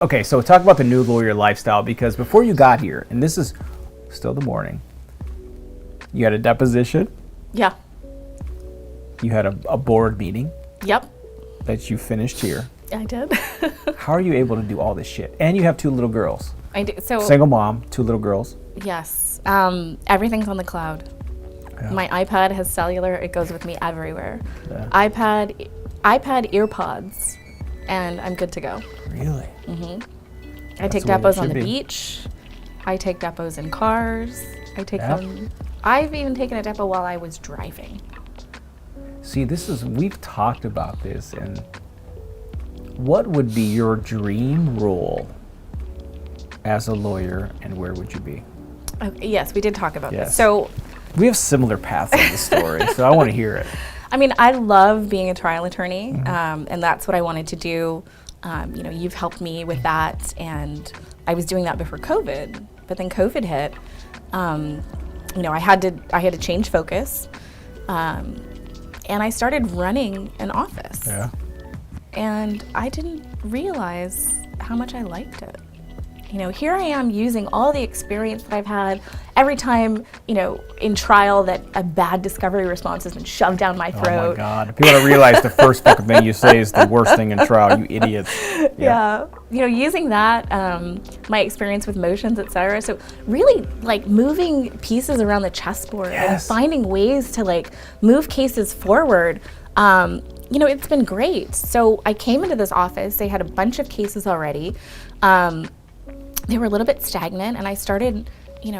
Okay, so talk about the new lawyer lifestyle, because before you got here, and this is still the morning, you had a deposition. Yeah. You had a board meeting. Yep. That you finished here. I did. How are you able to do all this shit? And you have 2 little girls. I do. So single mom, 2 little girls. Yes. Everything's on the cloud. Yeah. My iPad has cellular. It goes with me everywhere. Yeah. iPad, earpods, and I'm good to go. Really? Mm-hmm. I take depots on the beach. I take depots in cars. I take them. I've even taken a depot while I was driving. See, we've talked about this, and what would be your dream role as a lawyer, and where would you be? Okay, yes, we did talk about this. So we have similar paths in the story, so I want to hear it. I mean, I love being a trial attorney, and that's what I wanted to do. You've helped me with that, and I was doing that before COVID, but then COVID hit. I had to change focus, and I started running an office. Yeah. And I didn't realize how much I liked it. Here I am using all the experience that I've had. Every time, in trial that a bad discovery response has been shoved down my throat. Oh my God. People don't realize the first fucking thing you say is the worst thing in trial, you idiots. Yeah. Using that, my experience with motions, et cetera. So really moving pieces around the chessboard and finding ways to move cases forward. It's been great. So I came into this office, they had a bunch of cases already. They were a little bit stagnant, and I started,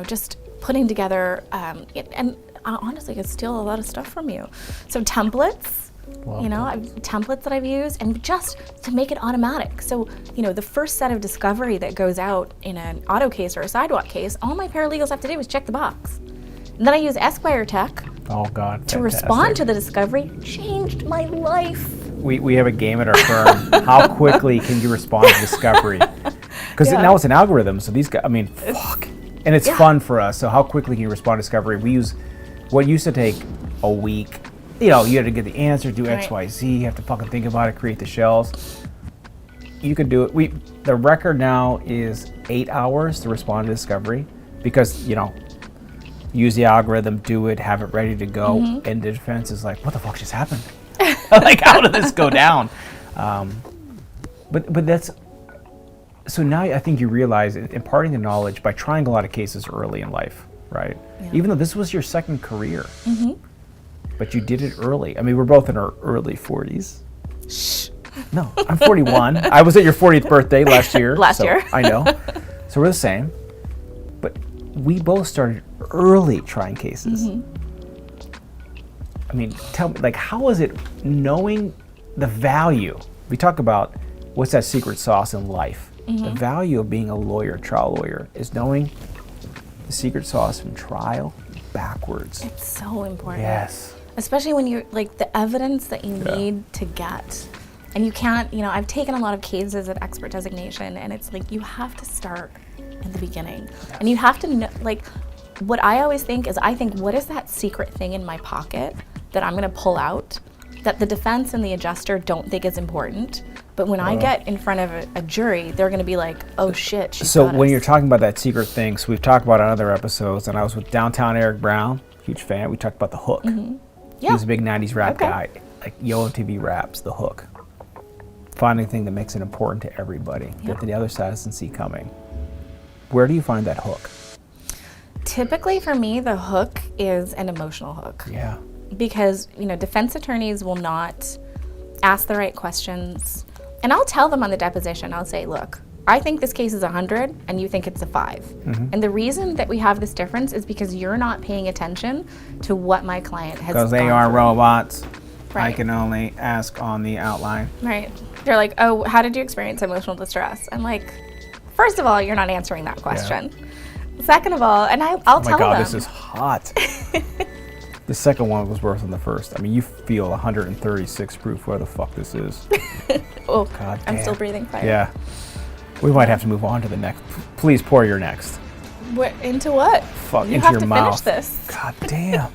just putting together, and honestly, I steal a lot of stuff from you. So templates, templates that I've used, and just to make it automatic. So, the first set of discovery that goes out in an auto case or a sidewalk case, all my paralegals have to do is check the box. And then I use Esquire Tech to respond to the discovery. Changed my life. We have a game at our firm. How quickly can you respond to discovery? Because now it's an algorithm, so these guys, fuck. And it's fun for us, so how quickly can you respond to discovery? We use what used to take a week. You had to get the answer, do X, Y, Z, you have to fucking think about it, create the shells. You could do it. The record now is 8 hours to respond to discovery, because, use the algorithm, do it, have it ready to go, and the defense is like, what the fuck just happened? How did this go down? But that's... So now I think you realize imparting the knowledge by trying a lot of cases early in life, right? Yeah. Even though this was your second career, but you did it early. We're both in our early 40s. Shh. No, I'm 41. I was at your 40th birthday last year. year. I know. So we're the same. But we both started early trying cases. Tell me, how was it knowing the value? We talk about what's that secret sauce in life. The value of being a lawyer, trial lawyer, is knowing the secret sauce from trial backwards. It's so important. Yes. Especially when you're the evidence that you need to get. And you can't, I've taken a lot of cases at expert designation, and it's you have to start in the beginning. Yes. And you have to know, what I always think is, what is that secret thing in my pocket that I'm going to pull out that the defense and the adjuster don't think is important? But when I get in front of a jury, they're going to be like, oh shit, she's got us. When you're talking about that secret thing, so we've talked about it on other episodes, and I was with Downtown Eric Brown, huge fan. We talked about the hook. He was a big 90s rap guy, Yo MTV raps, the hook. Finding the thing that makes it important to everybody, that the other side doesn't see coming. Where do you find that hook? Typically for me, the hook is an emotional hook. Yeah. Because, defense attorneys will not ask the right questions. And I'll tell them on the deposition, I'll say, look, I think this case is 100 and you think it's a 5. And the reason that we have this difference is because you're not paying attention to what my client has gone through. Because they are robots. Right. I can only ask on the outline. Right. They're like, oh, how did you experience emotional distress? I'm like, first of all, you're not answering that question. Yeah. Second of all, and I'll tell them. Oh my God, this is hot. The second one was worse than the first. You feel 136 proof where the fuck this is. Oh, God, I'm still breathing fire. Yeah. We might have to move on to the next. Please pour your next. Into what? Fuck, you into have your to mouth. finish this. God damn.